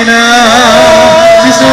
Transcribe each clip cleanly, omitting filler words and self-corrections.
না কিছু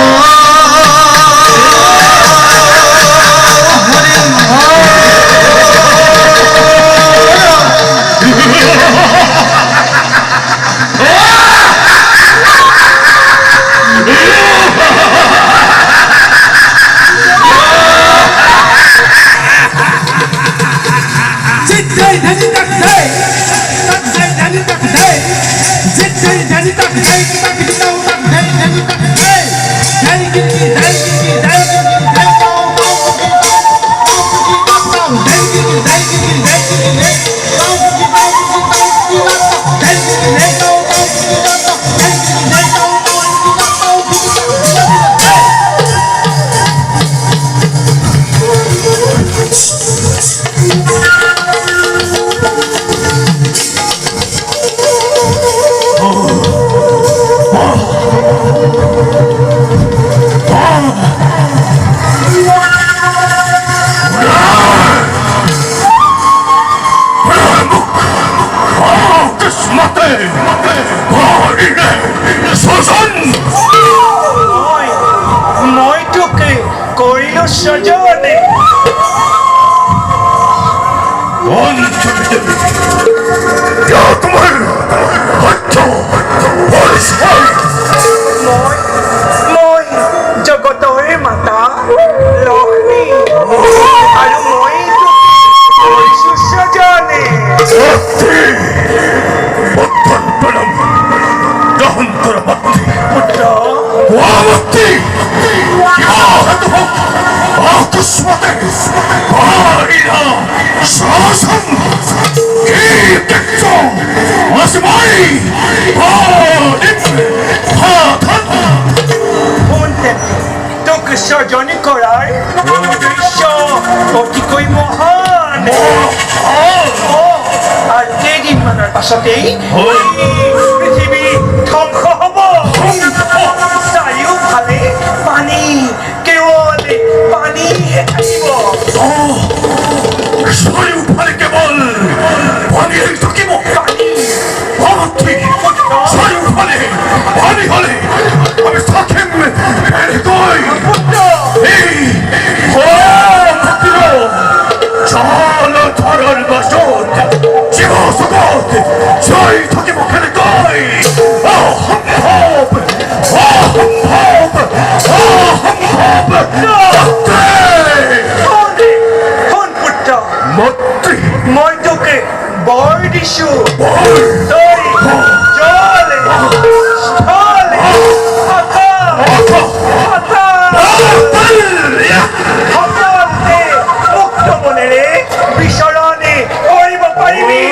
পাছতেই পৃথিৱী ধ্বংস হ'ব চাৰিওফালে পানী কেৱল পানীহে থাকিব চাৰিওফালে কেৱল পানীহে থাকিব পানী চাৰিওফালে পানী হ'লে আমি থাকিম কেনেকৈ জলধাৰৰ মাজত জীৱ জগত জয় থাকিব কেনেকৈ অসম্ভৱ অসম্ভৱ অসম্ভৱ শুন পুত্ৰ মই তোকে বৰ দিছো তই জলে স্থলে সকলোতে মুক্ত মনেৰে বিচৰণি কৰিব পাৰিবি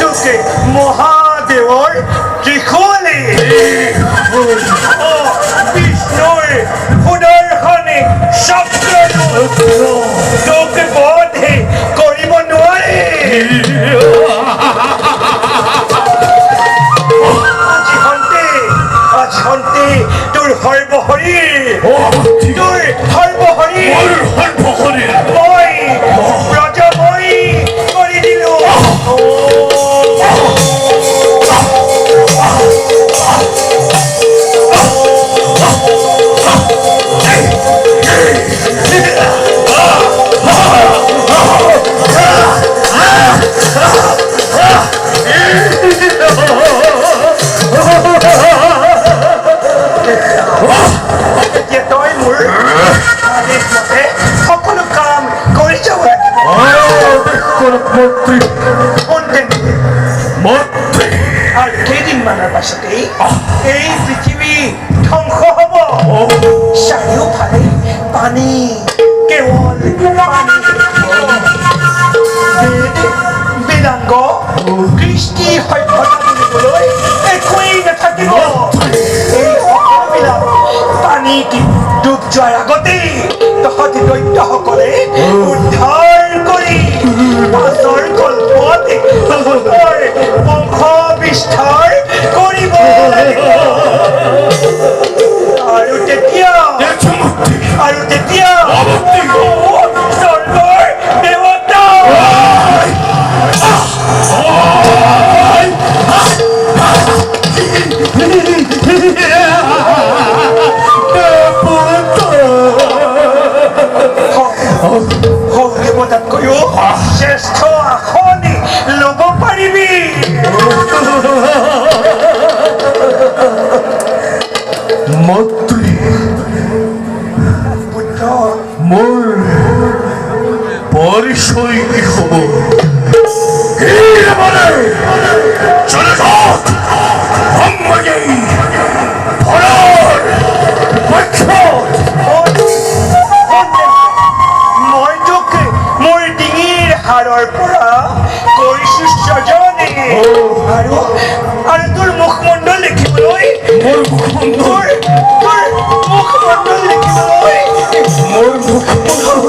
তোকে মহাদেৱৰ ত্ৰিশূলে বিষ্ণুৰ সুদৰ্শনে চক্ৰটো তোকে বধে কৰিব নোৱাৰে আজি তোৰ সৰ্বশৰীৰ মই ব্ৰজময়ী কৰি দিলো তই মোৰ সকলো কাম কৰি যাব আৰু কেইদিনমানৰ পাছতেই এই পৃথিৱী ধ্বংস হ'ব চাৰিওফালে পানী কেৱল পানী বেদাংগ কৃষ্টি সভ্যতা বুলিবলৈ একোৱেই নাথাকিব এই সকলোবিলাক পানীত ডুব যোৱাৰ আগতেই তহঁতি দৈত্যসকলে উদ্ধাৰ কৰি পাছৰ কল্পত বংশ বিস্তাৰ কৰিব লাগিব আৰু তেতিয়া স্বৰ্গৰ দেৱতা শ্ৰেষ্ঠ আসনি ল'ব পাৰিবি মন্ত্ৰী পুত্ৰ মোৰ পৰিচয় কি হ'ব কি মানে চলে যাওক সম্মানী ভৰাৰ পক্ষত মই তোক মোৰ ডিঙিৰ হাড়ৰ পৰা কৰিছো স্বজনে আৰু তোৰ মুখমণ্ডল দেখিবলৈ মোৰ মুখমণ্ডল মুখমণ্ডল দেখিবলৈ মোৰ মুখমণ্ডল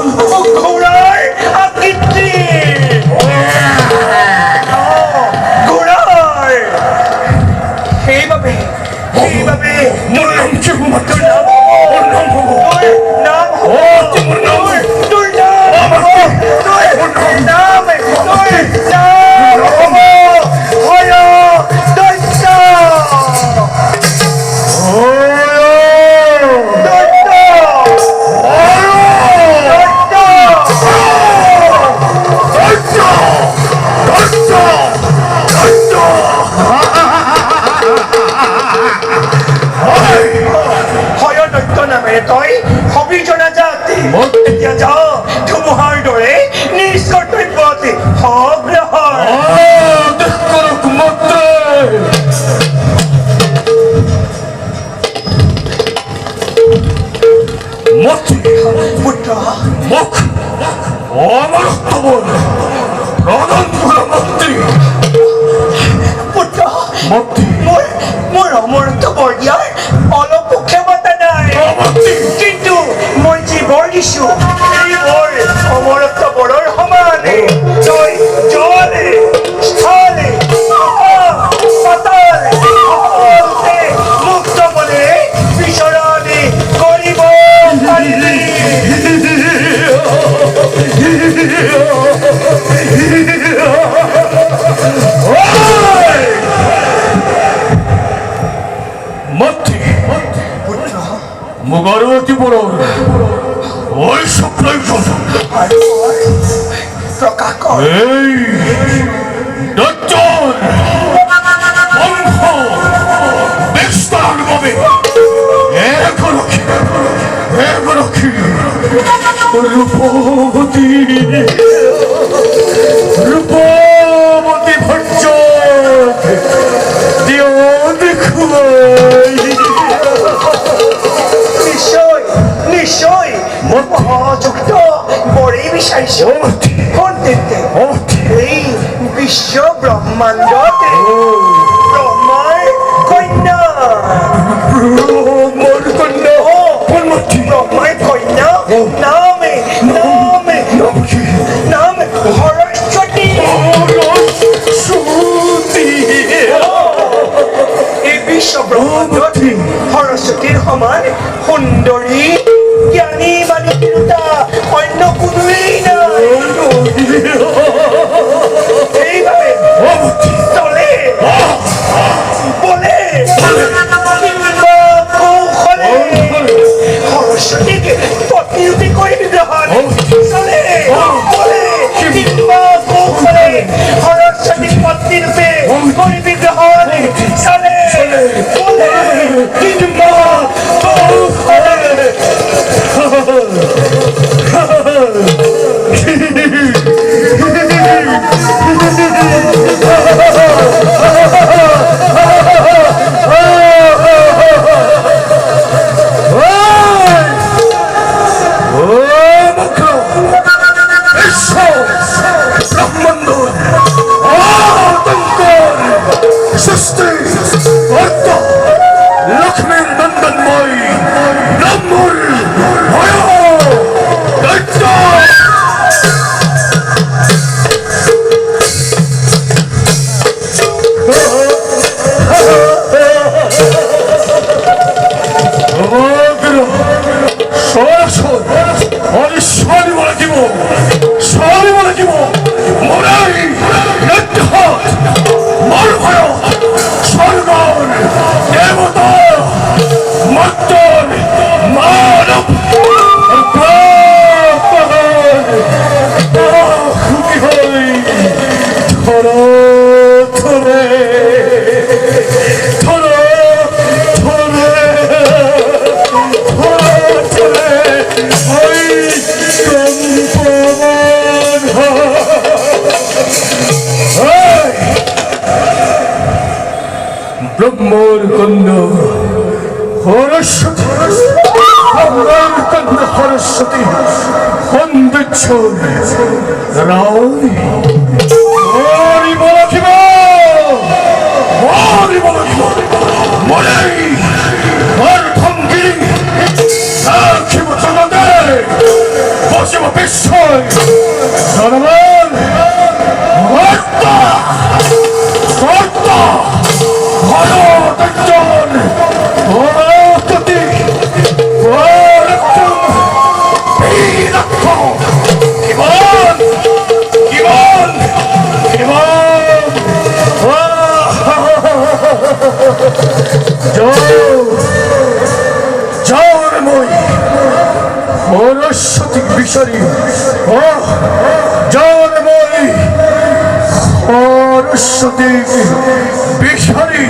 ঘোঁৰাৰ আকৃতি ঘোঁৰাৰ সেইবাবে মোৰ নাম কি হ'ব তোৰ নাম মোৰ নাম হ'ব তোৰ নাম মোৰ নাম তোৰ নাম তই হবি জনাজাতি এতিয়া যাওঁ ধুমুহাৰ দৰে নিজ কৰ্তব্যত অগ্ৰসৰ পুত্ৰ মুখ অমরত্ব বল রণনপুর মন্ত্রী পুত্ৰ মন্ত্রী মোৰ অমৰত্ব বৰ দিয়াৰ অলপ ক্ষমতা নাই কিন্তু মই যি বৰ দিছো এই বৰ অমৰত্ব বৰৰ সমানে তই জলে স্থলে পাতালে সকলোতে মুক্ত মনে বিচৰণি কৰিব পাৰিবি মন্ত্রী মুগরবতী বড় ওই সব প্রয়োজন প্ৰকাশ কৰ এই দত্তর বংশ বিস্তার ভাবে একরক্ষী রূপবতী ভট্ট দিও দেখুয়াই নিশ্চয় মহাযুক্ত বৰেই বিচাৰিছো সন্তেতে এই বিশ্ব ব্ৰহ্মাণ্ডতে ব্ৰহ্মাৰ কন্যা ব্ৰহ্মাৰ কন্যা নামে সৰস্বতী এই বিশ্ব ব্ৰহ্মাণ্ডত সৰস্বতীৰ সমান সুন্দৰী জ্ঞানী বাণী তিৰোতা অন্য কোনোৱেই নাই সেইবাবে তলে বলে কৌশলে সৰস্বতীক পত্নীৰূপে কৰি গ্ৰহণ চলে বলে কৌশলে সৰস্বতীক পত্নীৰূপে কৰি গ্ৰহণ চলে বলে লক্ষ্মীর নন্দনময় নম্বর সরাসরি বলে দিব মরাই ব্রহ্মর কন্যা সরস্বতী, ব্রহ্মর কন্যা সরস্বতী সৌন্দর্য রানী মরি বলখিব, মরি বলখিব, মরে মর ভঙ্গি রাখিব জগতে, বসিব বিস্ময় জনগণ হত্যা হত্যা ভয়দর্জন ভয়পতি ভয়রক্ষণ বীরক্ষ জীবন জীবন জীবন জোর মই সরস্বতী বিষরী জোর মই সরস্বতী বিষরী